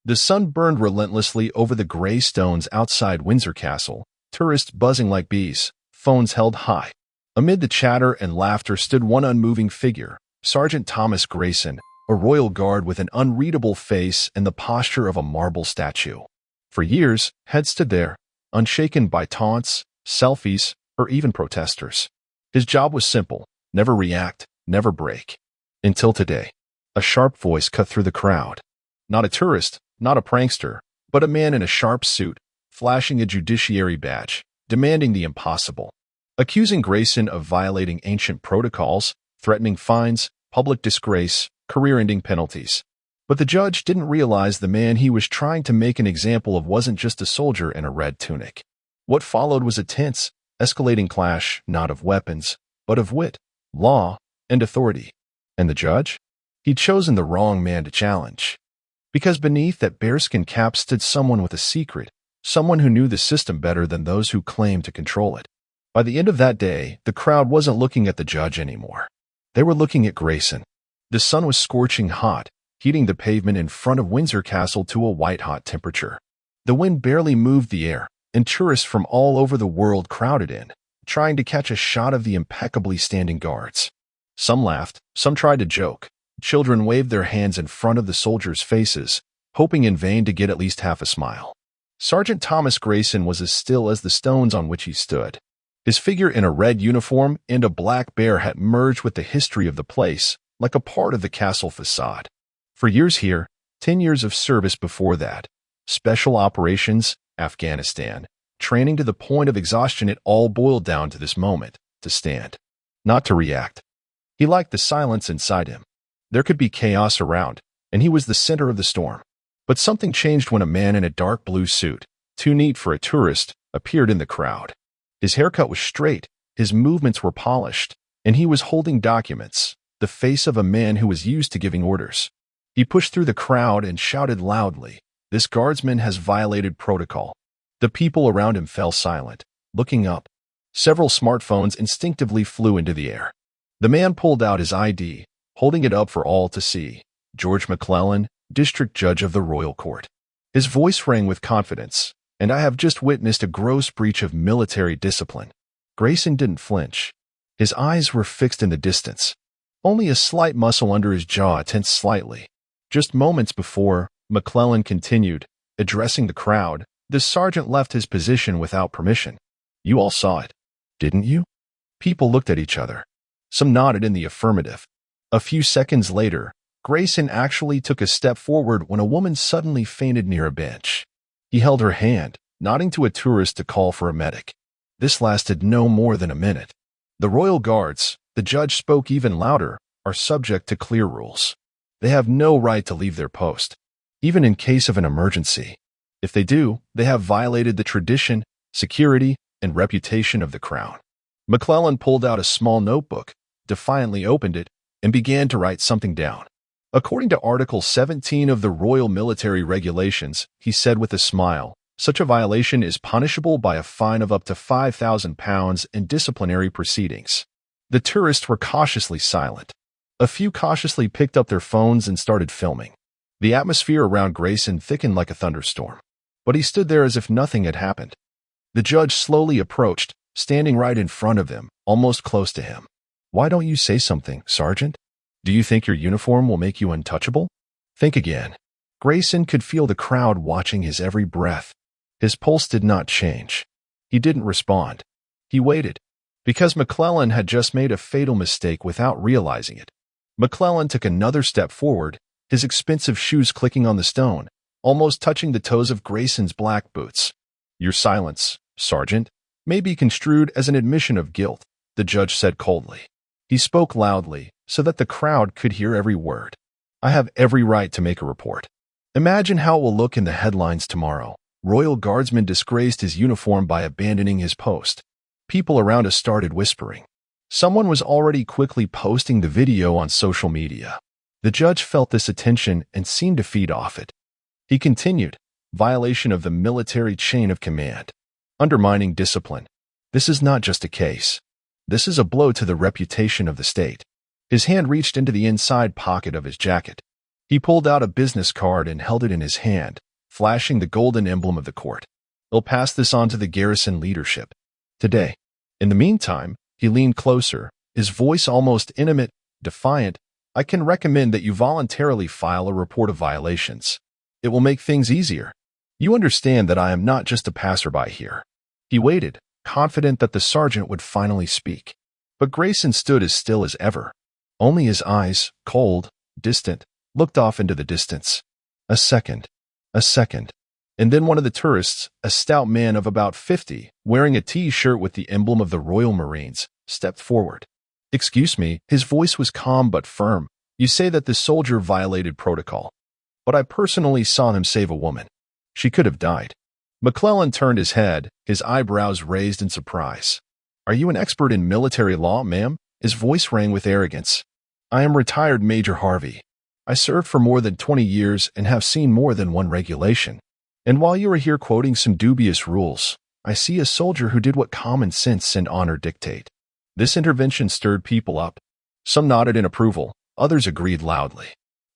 The sun burned relentlessly over the gray stones outside Windsor Castle, tourists buzzing like bees, phones held high. Amid the chatter and laughter stood one unmoving figure, Sergeant Thomas Grayson, a royal guard with an unreadable face and the posture of a marble statue. For years, Head stood there, unshaken by taunts, selfies, or even protesters. His job was simple: never react, never break. Until today, a sharp voice cut through the crowd. Not a tourist, not a prankster, but a man in a sharp suit, flashing a judiciary badge, demanding the impossible. Accusing Grayson of violating ancient protocols, threatening fines, public disgrace, career-ending penalties. But the judge didn't realize the man he was trying to make an example of wasn't just a soldier in a red tunic. What followed was a tense, escalating clash, not of weapons, but of wit, law, and authority. And the judge? He'd chosen the wrong man to challenge. Because beneath that bearskin cap stood someone with a secret, someone who knew the system better than those who claimed to control it. By the end of that day, the crowd wasn't looking at the judge anymore. They were looking at Grayson. The sun was scorching hot, heating the pavement in front of Windsor Castle to a white-hot temperature. The wind barely moved the air, and tourists from all over the world crowded in, trying to catch a shot of the impeccably standing guards. Some laughed, some tried to joke. Children waved their hands in front of the soldiers' faces, hoping in vain to get at least half a smile. Sergeant Thomas Grayson was as still as the stones on which he stood. His figure in a red uniform and a black bear hat merged with the history of the place, like a part of the castle facade. For years here, 10 years of service before that, special operations, Afghanistan, training to the point of exhaustion, it all boiled down to this moment: to stand, not to react. He liked the silence inside him. There could be chaos around, and he was the center of the storm. But something changed when a man in a dark blue suit, too neat for a tourist, appeared in the crowd. His haircut was straight, his movements were polished, and he was holding documents, the face of a man who was used to giving orders. He pushed through the crowd and shouted loudly, "This guardsman has violated protocol." The people around him fell silent, looking up. Several smartphones instinctively flew into the air. The man pulled out his ID, holding it up for all to see. George McClellan, District Judge of the Royal Court. His voice rang with confidence, "And I have just witnessed a gross breach of military discipline." Grayson didn't flinch. His eyes were fixed in the distance. Only a slight muscle under his jaw tensed slightly. Just moments before, McClellan continued, addressing the crowd, the sergeant left his position without permission. "You all saw it, didn't you?" People looked at each other. Some nodded in the affirmative. A few seconds later, Grayson actually took a step forward when a woman suddenly fainted near a bench. He held her hand, nodding to a tourist to call for a medic. This lasted no more than a minute. The Royal Guards, the judge spoke even louder, are subject to clear rules. They have no right to leave their post, even in case of an emergency. If they do, they have violated the tradition, security, and reputation of the crown. McClellan pulled out a small notebook, defiantly opened it, and began to write something down. According to Article 17 of the Royal Military Regulations, he said with a smile, such a violation is punishable by a fine of up to £5,000 and disciplinary proceedings. The tourists were cautiously silent. A few cautiously picked up their phones and started filming. The atmosphere around Grayson thickened like a thunderstorm. But he stood there as if nothing had happened. The judge slowly approached, standing right in front of them, almost close to him. "Why don't you say something, Sergeant? Do you think your uniform will make you untouchable? Think again." Grayson could feel the crowd watching his every breath. His pulse did not change. He didn't respond. He waited. Because McClellan had just made a fatal mistake without realizing it. McClellan took another step forward, his expensive shoes clicking on the stone, almost touching the toes of Grayson's black boots. "Your silence, Sergeant, may be construed as an admission of guilt," the judge said coldly. He spoke loudly, so that the crowd could hear every word. "I have every right to make a report. Imagine how it will look in the headlines tomorrow. Royal Guardsman disgraced his uniform by abandoning his post." People around us started whispering. Someone was already quickly posting the video on social media. The judge felt this attention and seemed to feed off it. He continued, "Violation of the military chain of command. Undermining discipline. This is not just a case. This is a blow to the reputation of the state." His hand reached into the inside pocket of his jacket. He pulled out a business card and held it in his hand, flashing the golden emblem of the court. "I'll pass this on to the garrison leadership today." In the meantime, he leaned closer, his voice almost intimate, defiant. "I can recommend that you voluntarily file a report of violations. It will make things easier. You understand that I am not just a passerby here." He waited, confident that the sergeant would finally speak. But Grayson stood as still as ever. Only his eyes, cold, distant, looked off into the distance. A second, and then one of the tourists, a stout man of about 50, wearing a T-shirt with the emblem of the Royal Marines, stepped forward. "Excuse me," his voice was calm but firm. "You say that the soldier violated protocol. But I personally saw him save a woman. She could have died." McClellan turned his head, his eyebrows raised in surprise. "Are you an expert in military law, ma'am?" His voice rang with arrogance. "I am retired Major Harvey. I served for more than 20 years and have seen more than one regulation. And while you are here quoting some dubious rules, I see a soldier who did what common sense and honor dictate." This intervention stirred people up. Some nodded in approval, others agreed loudly.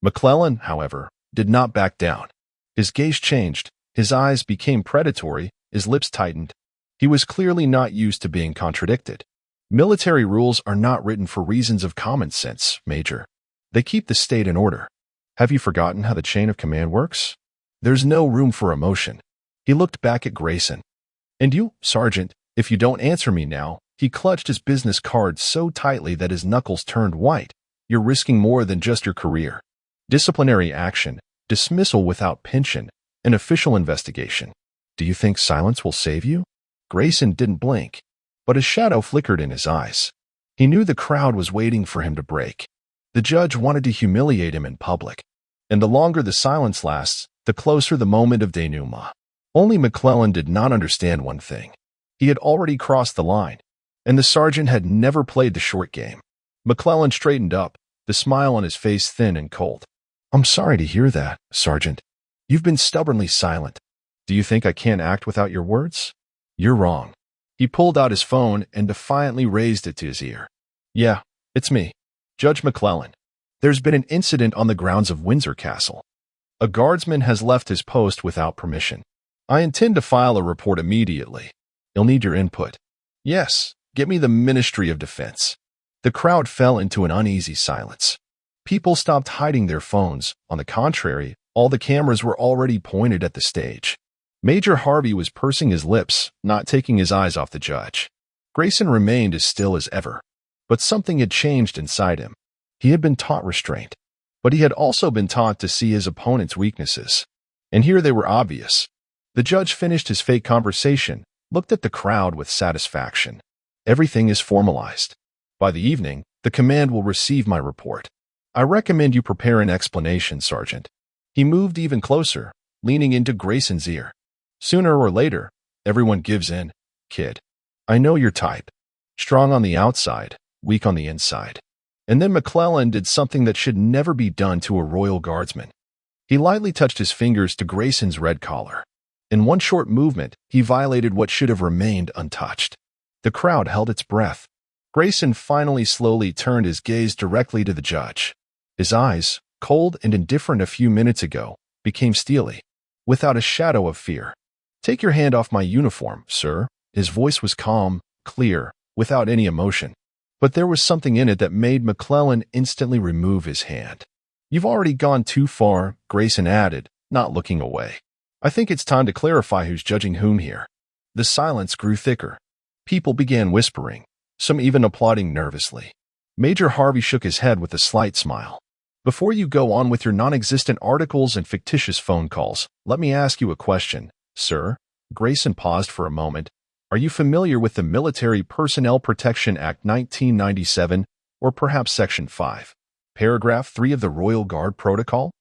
McClellan, however, did not back down. His gaze changed, his eyes became predatory, his lips tightened. He was clearly not used to being contradicted. "Military rules are not written for reasons of common sense, Major. They keep the state in order. Have you forgotten how the chain of command works? There's no room for emotion." He looked back at Grayson. "And you, Sergeant, if you don't answer me now," he clutched his business card so tightly that his knuckles turned white, "you're risking more than just your career. Disciplinary action, dismissal without pension, an official investigation. Do you think silence will save you?" Grayson didn't blink, but a shadow flickered in his eyes. He knew the crowd was waiting for him to break. The judge wanted to humiliate him in public. And the longer the silence lasts, the closer the moment of denouement. Only McClellan did not understand one thing. He had already crossed the line, and the sergeant had never played the short game. McClellan straightened up, the smile on his face thin and cold. "I'm sorry to hear that, Sergeant. You've been stubbornly silent. Do you think I can't act without your words? You're wrong." He pulled out his phone and defiantly raised it to his ear. "Yeah, it's me, Judge McClellan. There's been an incident on the grounds of Windsor Castle. A guardsman has left his post without permission. I intend to file a report immediately. You'll need your input." "Yes, get me the Ministry of Defense." The crowd fell into an uneasy silence. People stopped hiding their phones. On the contrary, all the cameras were already pointed at the stage. Major Harvey was pursing his lips, not taking his eyes off the judge. Grayson remained as still as ever. But something had changed inside him. He had been taught restraint, but he had also been taught to see his opponent's weaknesses. And here they were obvious. The judge finished his fake conversation, looked at the crowd with satisfaction. "Everything is formalized. By the evening, the command will receive my report. I recommend you prepare an explanation, Sergeant." He moved even closer, leaning into Grayson's ear. "Sooner or later, everyone gives in, kid. I know your type. Strong on the outside, weak on the inside." And then McClellan did something that should never be done to a Royal Guardsman. He lightly touched his fingers to Grayson's red collar. In one short movement, he violated what should have remained untouched. The crowd held its breath. Grayson finally slowly turned his gaze directly to the judge. His eyes, cold and indifferent a few minutes ago, became steely, without a shadow of fear. "Take your hand off my uniform, sir." His voice was calm, clear, without any emotion. But there was something in it that made McClellan instantly remove his hand. "You've already gone too far," Grayson added, not looking away. "I think it's time to clarify who's judging whom here." The silence grew thicker. People began whispering, some even applauding nervously. Major Harvey shook his head with a slight smile. "Before you go on with your non-existent articles and fictitious phone calls, let me ask you a question, sir." Grayson paused for a moment. "Are you familiar with the Military Personnel Protection Act 1997, or perhaps Section 5, Paragraph 3 of the Royal Guard Protocol?"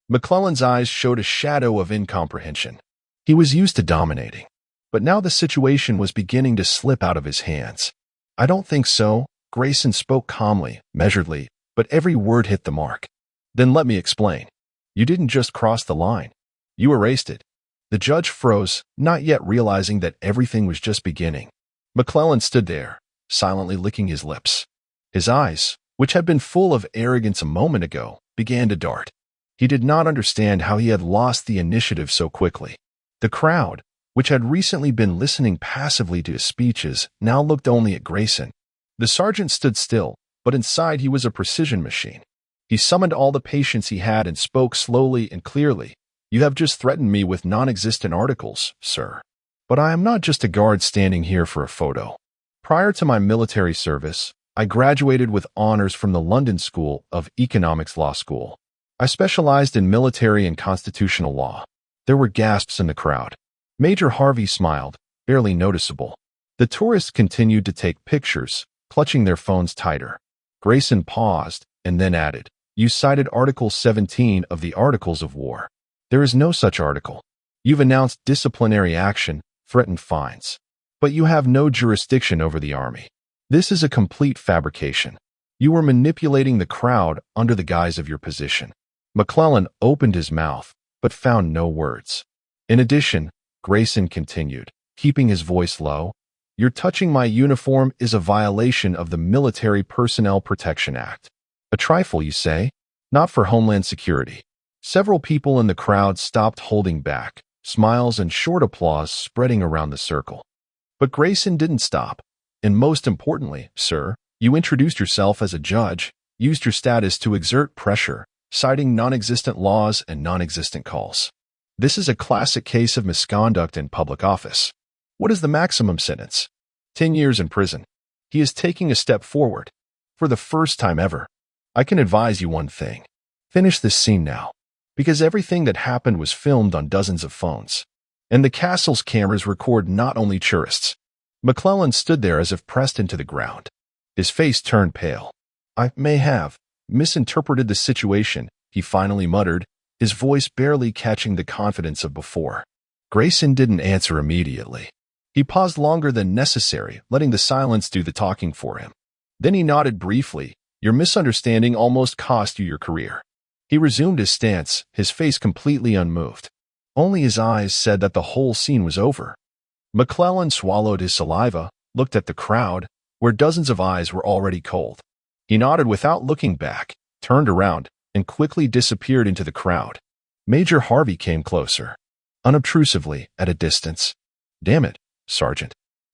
McClellan's eyes showed a shadow of incomprehension. He was used to dominating, but now the situation was beginning to slip out of his hands. "I don't think so." Grayson spoke calmly, measuredly, but every word hit the mark. "Then let me explain. You didn't just cross the line. You erased it." The judge froze, not yet realizing that everything was just beginning. McClellan stood there, silently licking his lips. His eyes, which had been full of arrogance a moment ago, began to dart. He did not understand how he had lost the initiative so quickly. The crowd, which had recently been listening passively to his speeches, now looked only at Grayson. The sergeant stood still, but inside he was a precision machine. He summoned all the patience he had and spoke slowly and clearly. "You have just threatened me with non-existent articles, sir. But I am not just a guard standing here for a photo. Prior to my military service, I graduated with honors from the London School of Economics Law School. I specialized in military and constitutional law." There were gasps in the crowd. Major Harvey smiled, barely noticeable. The tourists continued to take pictures, clutching their phones tighter. Grayson paused and then added, "You cited Article 17 of the Articles of War. There is no such article. You've announced disciplinary action, threatened fines. But you have no jurisdiction over the army. This is a complete fabrication. You were manipulating the crowd under the guise of your position." McClellan opened his mouth, but found no words. In addition, Grayson continued, keeping his voice low, "Your touching my uniform is a violation of the Military Personnel Protection Act. A trifle, you say? Not for Homeland Security." Several people in the crowd stopped holding back, smiles and short applause spreading around the circle. But Grayson didn't stop. "And most importantly, sir, you introduced yourself as a judge, used your status to exert pressure, citing non-existent laws and non-existent calls. This is a classic case of misconduct in public office. What is the maximum sentence? 10 years in prison." He is taking a step forward. "For the first time ever. I can advise you one thing. Finish this scene now. Because everything that happened was filmed on dozens of phones. And the castle's cameras record not only tourists." McClellan stood there as if pressed into the ground. His face turned pale. "I may have misinterpreted the situation," he finally muttered, his voice barely catching the confidence of before. Grayson didn't answer immediately. He paused longer than necessary, letting the silence do the talking for him. Then he nodded briefly. "Your misunderstanding almost cost you your career." He resumed his stance, his face completely unmoved. Only his eyes said that the whole scene was over. McClellan swallowed his saliva, looked at the crowd, where dozens of eyes were already cold. He nodded without looking back, turned around, and quickly disappeared into the crowd. Major Harvey came closer, unobtrusively, at a distance. "Damn it, Sergeant.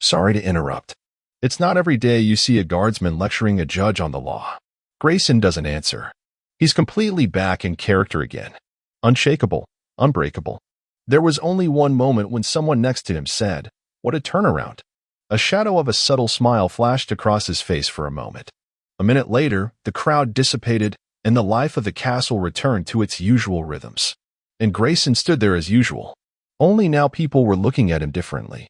Sorry to interrupt. It's not every day you see a guardsman lecturing a judge on the law." Grayson doesn't answer. He's completely back in character again. Unshakable, unbreakable. There was only one moment when someone next to him said, "What a turnaround." A shadow of a subtle smile flashed across his face for a moment. A minute later, the crowd dissipated, and the life of the castle returned to its usual rhythms. And Grayson stood there as usual. Only now people were looking at him differently.